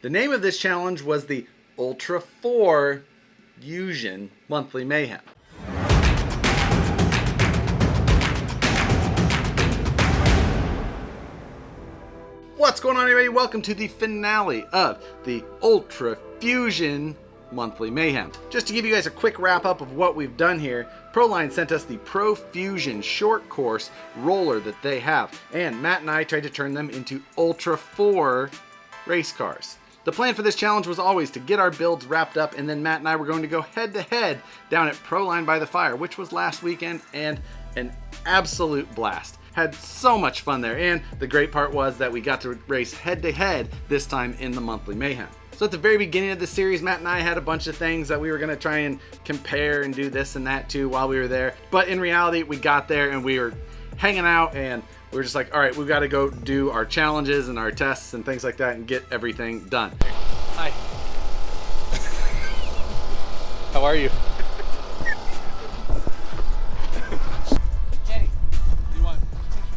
The name of this challenge was the Ultra4usion Monthly Mayhem. What's going on, everybody? Welcome to the finale of the Ultra4usion Monthly Mayhem. Just to give you guys a quick wrap up of what we've done here, Proline sent us the Pro-Fusion short course roller that they have, and Matt and I tried to turn them into Ultra4 race cars. The plan for this challenge was always to get our builds wrapped up, and then Matt and I were going to go head to head down at Proline by the Fire, which was last weekend, and an absolute blast. Had so much fun there, and the great part was that we got to race head to head this time in the Monthly Mayhem. So at the very beginning of the series, Matt and I had a bunch of things that we were going to try and compare and do this and that too while we were there. But in reality, we got there and we were hanging out and we were just like, all right, we've got to go do our challenges and our tests and things like that and get everything done. Hi. How are you? Jenny, do you want a picture of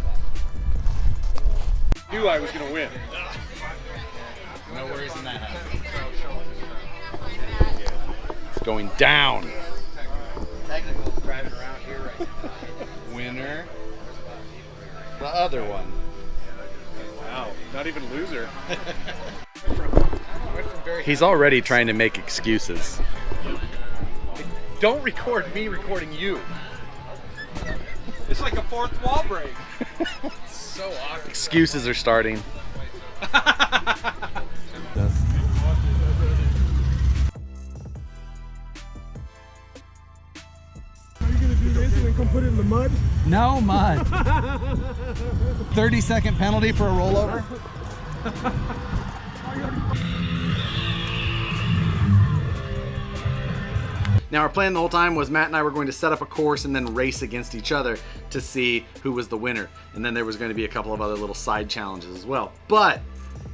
that? Knew I was going to win. No worries in that. It's going down. Technical driving around here right now. Winner. The other one. Wow, not even loser. He's already trying to make excuses. Don't record me recording you. It's like a fourth wall break. So awkward. Excuses are starting. Are you gonna do this and then come put it in the mud? No mud. 30-second penalty for a rollover. Now our plan the whole time was Matt and I were going to set up a course and then race against each other to see who was the winner. And then there was going to be a couple of other little side challenges as well. But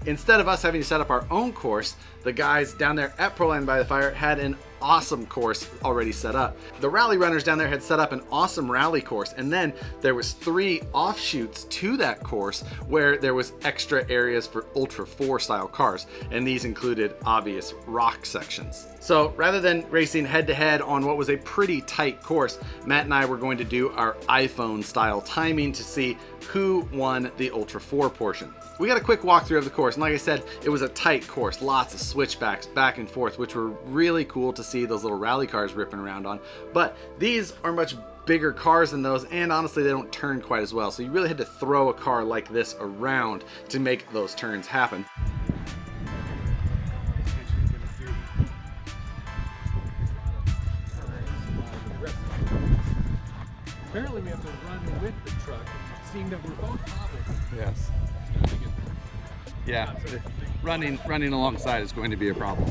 instead of us having to set up our own course, the guys down there at Proline by the Fire had an awesome course already set up. The rally runners down there had set up an awesome rally course, and then there was 3 offshoots to that course where there was extra areas for Ultra 4 style cars, and these included obvious rock sections. So rather than racing head to head on what was a pretty tight course, Matt and I were going to do our iPhone style timing to see who won the Ultra 4 portion. We got a quick walkthrough of the course, and like I said, it was a tight course, lots of switchbacks back and forth, which were really cool to see those little rally cars ripping around on. But these are much bigger cars than those, and honestly they don't turn quite as well, so you really had to throw a car like this around to make those turns happen. Apparently we have to run with the truck, seeing that we're both hobbled. Yes. Yeah, running alongside is going to be a problem.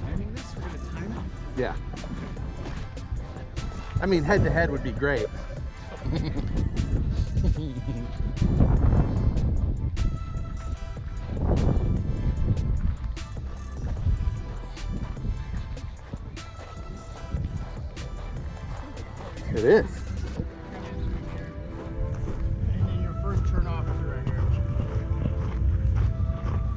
Timing this? We're gonna time it? Yeah. I mean, head to head would be great. It is. And then your first turn off is right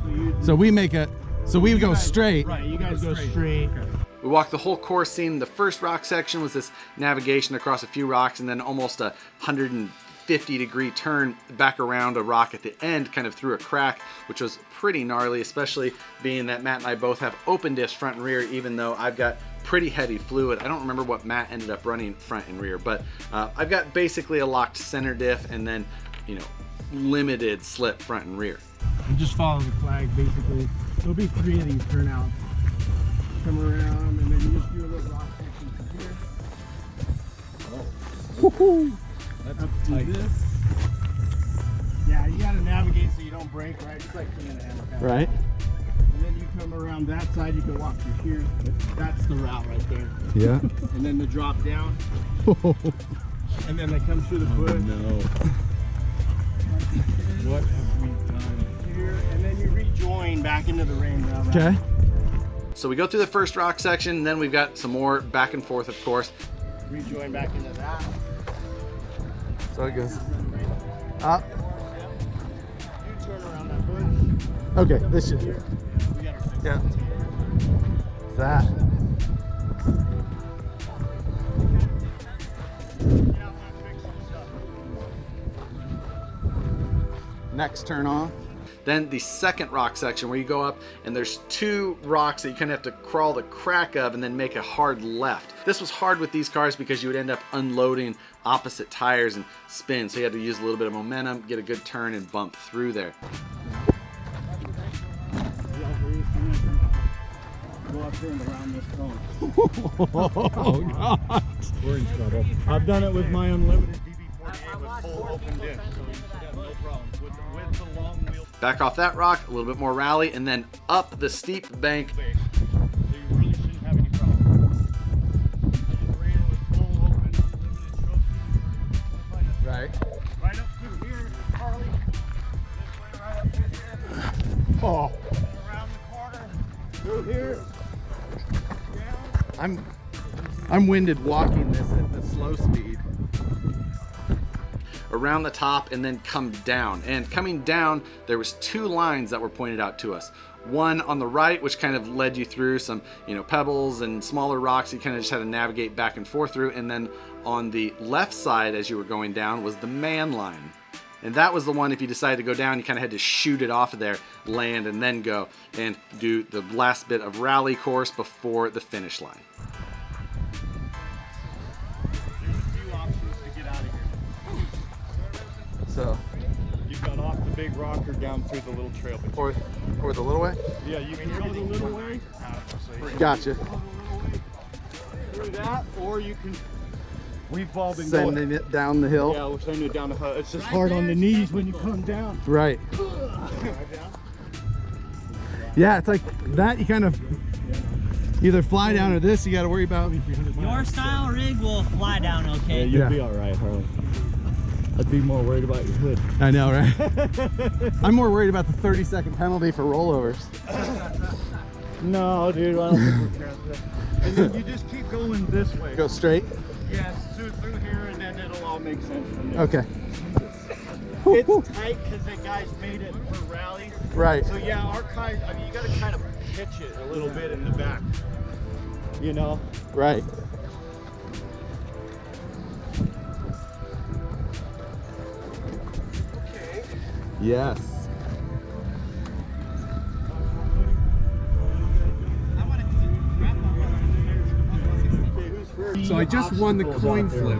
here. So we make a, so we go straight. Right, you guys go straight. Okay. We walked the whole course scene. The first rock section was this navigation across a few rocks and then almost a 150-degree turn back around a rock at the end, kind of through a crack, which was pretty gnarly, especially being that Matt and I both have open diffs front and rear, even though I've got pretty heavy fluid. I don't remember what Matt ended up running front and rear, but I've got basically a locked center diff and then, you know, limited slip front and rear. And just follow the flag, basically. There'll be 3 of these turnouts. Come around, and then you just do a little rock section from here. Woohoo! That's up to this. Yeah, you gotta navigate so you don't break, right? Just like being a hammer pack. Right. And then you come around that side, you can walk through here. That's the route right there. Yeah. And then the drop down. And then they come through the bush. No. What have we done? Here, and then you rejoin back into the rain route. Okay. So we go through the first rock section, and then we've got some more back and forth, of course. Rejoin back into that. So it goes up. You turn around that bush. Okay, this should. We gotta fix Yeah. it. That. Yeah, I'm gonna fix some stuff. Next turn off. Then the second rock section where you go up and there's two rocks that you kind of have to crawl the crack of and then make a hard left. This was hard with these cars because you would end up unloading opposite tires and spin, so you had to use a little bit of momentum, get a good turn, and bump through there. Go up here and around this cone. Oh God. We're in trouble. I've done it with my unlimited DB48 with full open diff, so you should have no problems with the long wheel. Back off that rock, a little bit more rally, and then up the steep bank. So you really shouldn't have any problems. I just ran it with full open unlimited trophy. Right. Right up through here, Harley. This way, right up through here. Oh. Around the corner. Through here. I'm winded walking this at the slow speed. Around the top and then come down. And coming down, there was two lines that were pointed out to us. One on the right, which kind of led you through some, pebbles and smaller rocks you kind of just had to navigate back and forth through. And then on the left side, as you were going down, was the man line. And that was the one, if you decided to go down, you kind of had to shoot it off of there, land, and then go and do the last bit of rally course before the finish line. There's a few options to get out of here. So, You've got off the big rock or down through the little trail. or the little way. Yeah, you can go the little way. Gotcha. Through that, or you can. We've all been Sending going. it down the hill. Yeah, we're sending it down the hill. It's just hard on the knees when you come down. Right. Yeah, it's like that. You kind of either fly down or this. You got to worry about. Your style rig will fly down okay. You'll Yeah. be all right, Harley. I'd be more worried about your hood. I know, right? I'm more worried about the 30-second penalty for rollovers. No, dude, I don't think we're careful. And then you just keep going this way. Go straight. Yes, through here, and then it'll all make sense from there. Okay. It's tight because the guys made it for rally. Right. So yeah, our guys, I mean, you got to kind of pitch it a little bit in the back. You know? Right. Okay. Yes. So I just won the coin flip.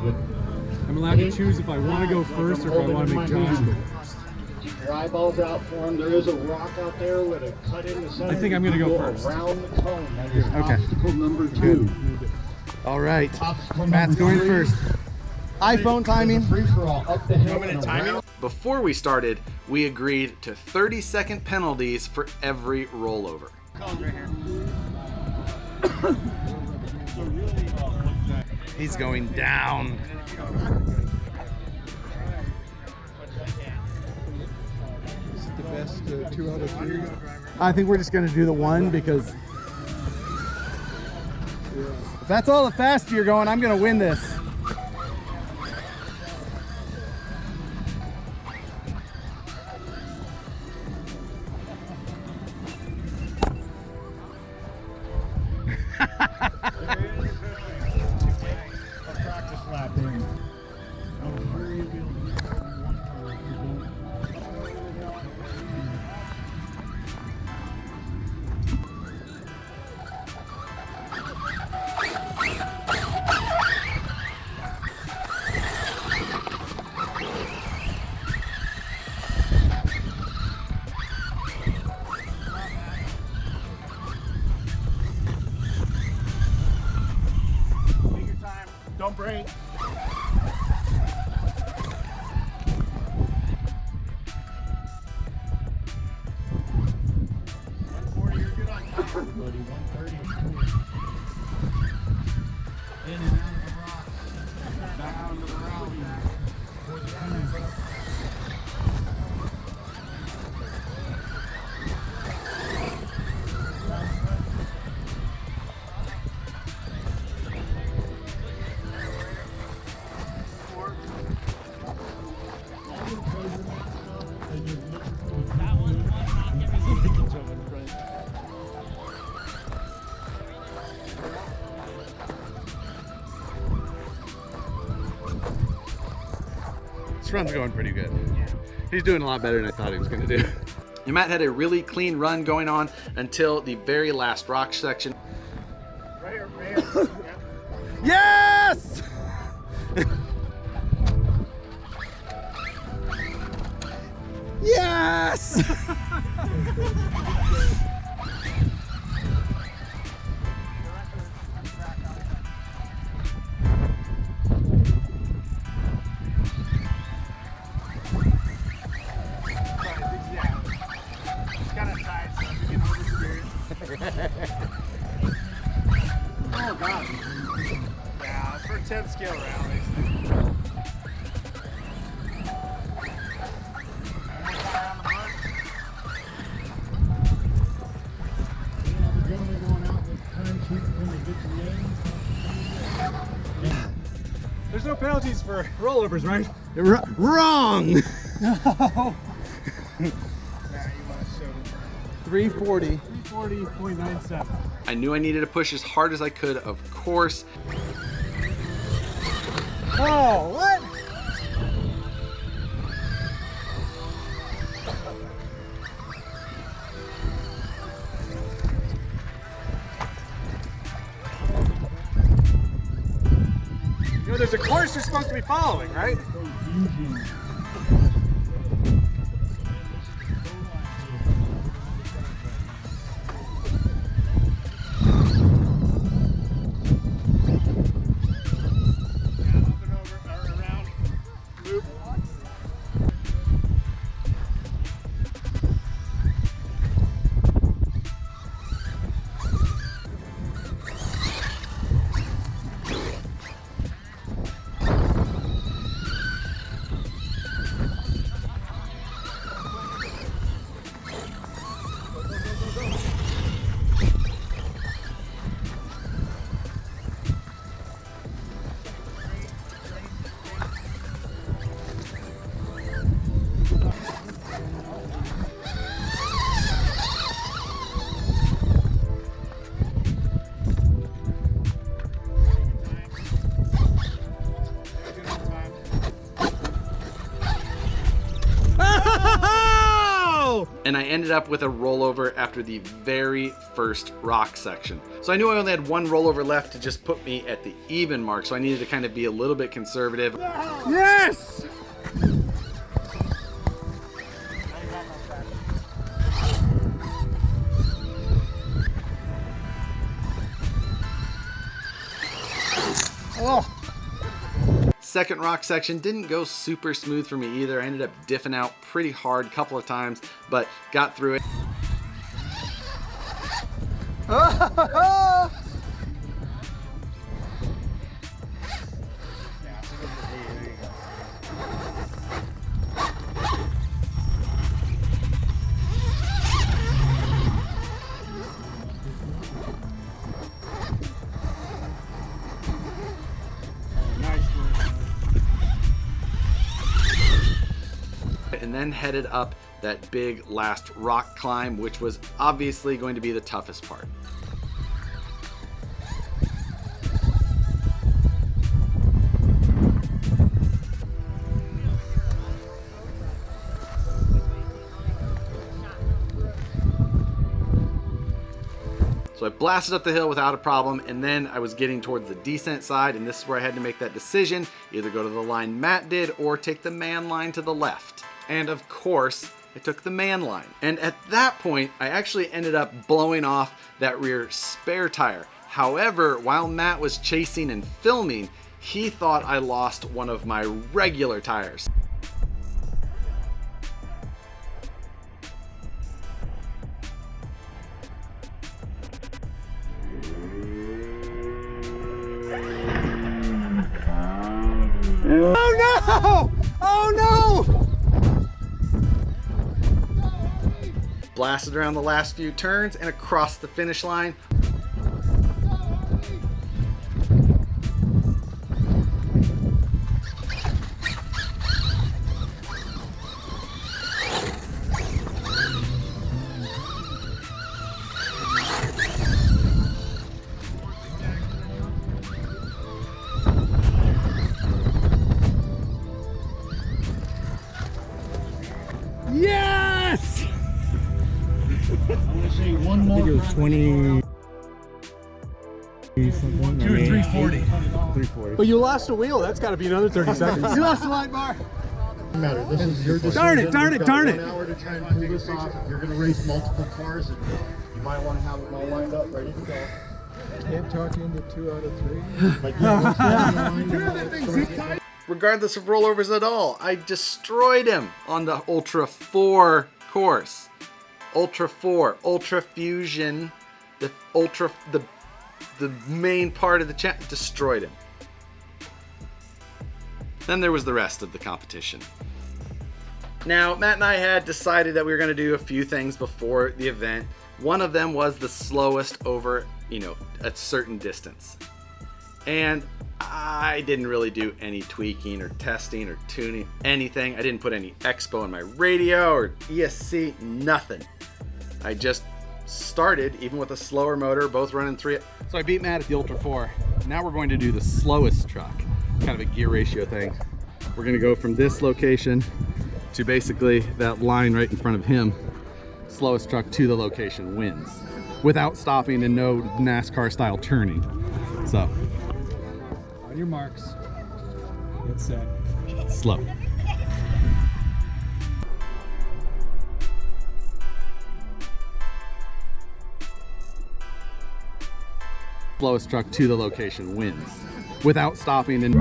I'm allowed to choose if I want to go first or if I want to make Josh go first. Your eyeballs out for him. There is a rock out there with a cut in the center. I think I'm going to go first. Around the cone. That is Okay. obstacle number 2. All right. Obstacle Matt's number going 3. first. iPhone timing. Free for all. Up the hill and around. Before we started, we agreed to 30-second penalties for every rollover. He's going down. Is it the best 2 out of 3? I think we're just going to do the one because if that's all the faster you're going, I'm going to win this. A practice lap in. I'm sure you'll be able to do it in 1 hour if you don't. Take your time. Don't break. You're good on time, buddy. 130. In and out of the rock. Down to the rally. this run's going pretty good. He's doing a lot better than I thought he was gonna do. And Matt had a really clean run going on until the very last rock section. Right here, right here. Yes! Yes! Oh god. Yeah, for 10 scale rallies. There's no penalties for rollovers, right? Wrong! Yeah, you want to show them. 340. 340.97. I knew I needed to push as hard as I could, of course. Oh, what? You know, there's a course you're supposed to be following, right? And I ended up with a rollover after the very first rock section. So I knew I only had one rollover left to just put me at the even mark, so I needed to kind of be a little bit conservative. Yes! Oh. Second rock section didn't go super smooth for me either. I ended up diffing out pretty hard a couple of times, but got through it. And then headed up that big last rock climb, which was obviously going to be the toughest part. So I blasted up the hill without a problem, and then I was getting towards the descent side, and this is where I had to make that decision, either go to the line Matt did or take the man line to the left. And of course, I took the man line. And at that point, I actually ended up blowing off that rear spare tire. However, while Matt was chasing and filming, he thought I lost one of my regular tires. Oh no! Oh no! Blasted around the last few turns and across the finish line. 20 something. 2 or 340. 340. But you lost a wheel. That's got to be another 30 seconds. You lost the light bar. Matter. This is your decision. Darn it, darn it, You've got darn 1 it. hour to try and pull this off. If you're going to race multiple cars, and you might want to have them all lined up, ready to go. Can't talk into 2 out of 3. But yeah, Regardless of rollovers at all, I destroyed him on the Ultra 4 course. Ultra 4, Ultra4usion, the main part of the chat, destroyed him. Then there was the rest of the competition. Now, Matt and I had decided that we were going to do a few things before the event. One of them was the slowest over, a certain distance. And I didn't really do any tweaking or testing or tuning, anything. I didn't put any expo in my radio or ESC, nothing. I just started, even with a slower motor, both running 3. So I beat Matt at the Ultra 4. Now we're going to do the slowest truck, kind of a gear ratio thing. We're going to go from this location to basically that line right in front of him. Slowest truck to the location wins, without stopping and no NASCAR style turning. So, On your marks. Get set. slow. Slowest truck to the location wins, without stopping and...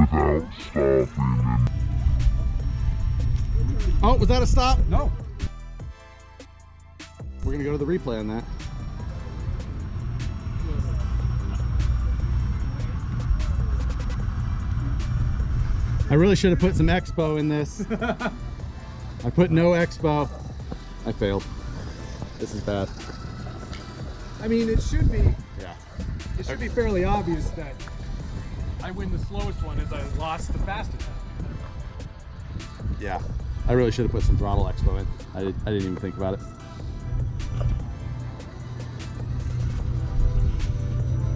Oh, was that a stop? No. We're gonna go to the replay on that. I really should have put some expo in this. I put no expo. I failed. This is bad. I mean, it should be. Yeah. It should be fairly obvious that I win the slowest one as I lost the fastest one. Yeah. I really should have put some throttle expo in. I didn't even think about it.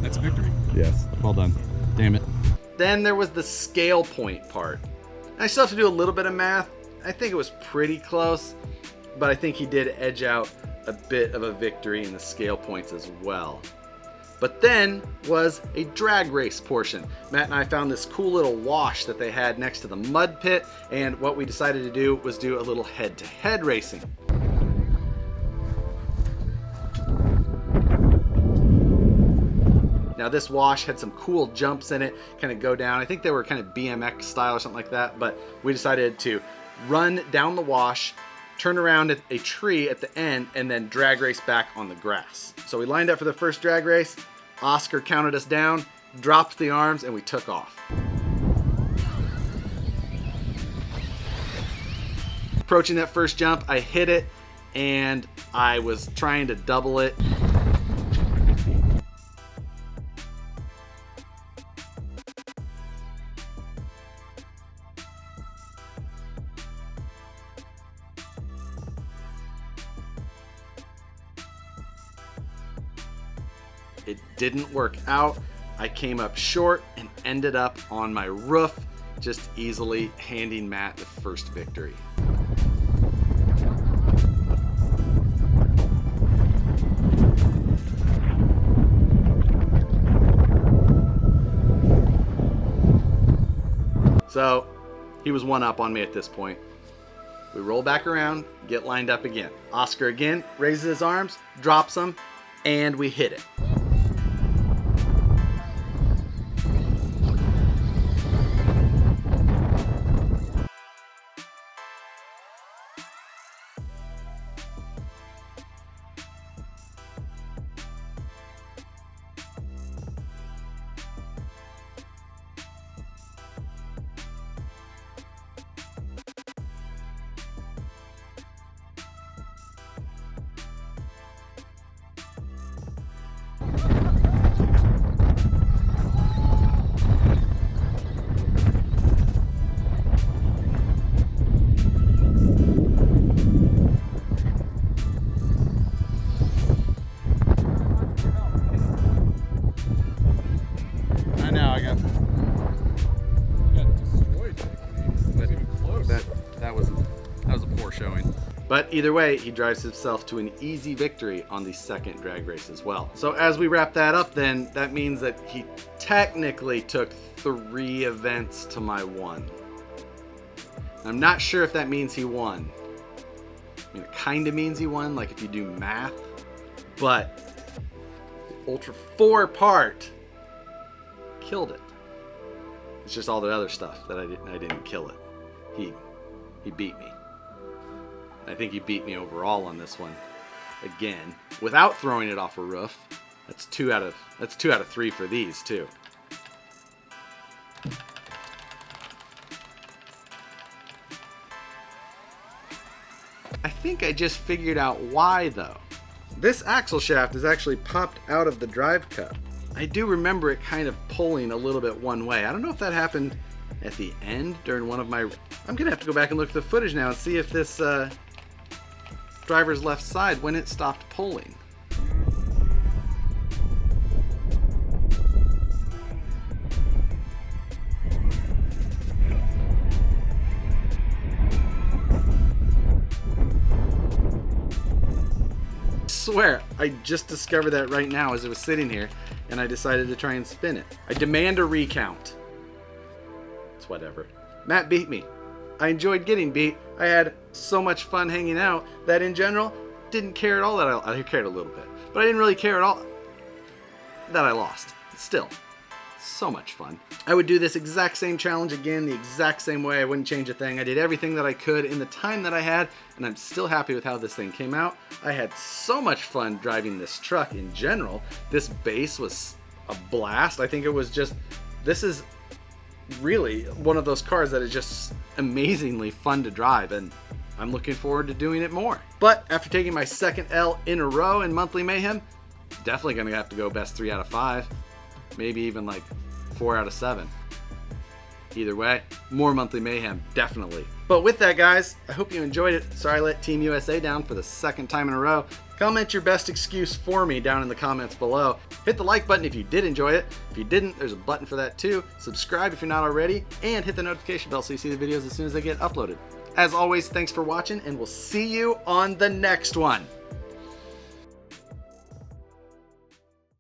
That's victory. Yes. Well done. Damn it. Then there was the scale point part. I still have to do a little bit of math. I think it was pretty close, but I think he did edge out a bit of a victory in the scale points as well. But then was a drag race portion. Matt and I found this cool little wash that they had next to the mud pit, and what we decided to do was do a little head-to-head racing. Now this wash had some cool jumps in it, kind of go down. I think they were kind of BMX style or something like that, but we decided to run down the wash, turn around at a tree at the end, and then drag race back on the grass. So we lined up for the first drag race. Oscar counted us down, dropped the arms, and we took off. Approaching that first jump, I hit it, and I was trying to double it. It didn't work out. I came up short and ended up on my roof, just easily handing Matt the first victory. So he was one up on me at this point. We roll back around, get lined up again. Oscar again raises his arms, drops them, and we hit it. But either way, he drives himself to an easy victory on the second drag race as well. So as we wrap that up then, that means that he technically took 3 events to my 1. I'm not sure if that means he won. I mean, it kind of means he won, like if you do math. But the Ultra 4 part killed it. It's just all the other stuff that I didn't kill it. He beat me. I think he beat me overall on this one. Again, without throwing it off a roof. That's 2 out of 3 for these too. I think I just figured out why though. This axle shaft is actually popped out of the drive cup. I do remember it kind of pulling a little bit one way. I don't know if that happened at the end during one of my... I'm gonna have to go back and look at the footage now and see if this driver's left side, when it stopped pulling. I swear, I just discovered that right now as it was sitting here, and I decided to try and spin it. I demand a recount. It's whatever. Matt beat me. I enjoyed getting beat. I had so much fun hanging out that in general, didn't care at all that I cared a little bit, but I didn't really care at all that I lost. Still, so much fun. I would do this exact same challenge again, the exact same way. I wouldn't change a thing. I did everything that I could in the time that I had, and I'm still happy with how this thing came out. I had so much fun driving this truck in general. This base was a blast. I think it was just, this is really one of those cars that is just amazingly fun to drive, and I'm looking forward to doing it more. But after taking my second L in a row in Monthly Mayhem, definitely gonna have to go best 3 out of 5, maybe even like 4 out of 7. Either way, more Monthly Mayhem, definitely. But with that, guys, I hope you enjoyed it. Sorry I let Team USA down for the second time in a row. Comment your best excuse for me down in the comments below. Hit the like button if you did enjoy it. If you didn't, there's a button for that too. Subscribe if you're not already, and hit the notification bell so you see the videos as soon as they get uploaded. As always, thanks for watching, and we'll see you on the next one.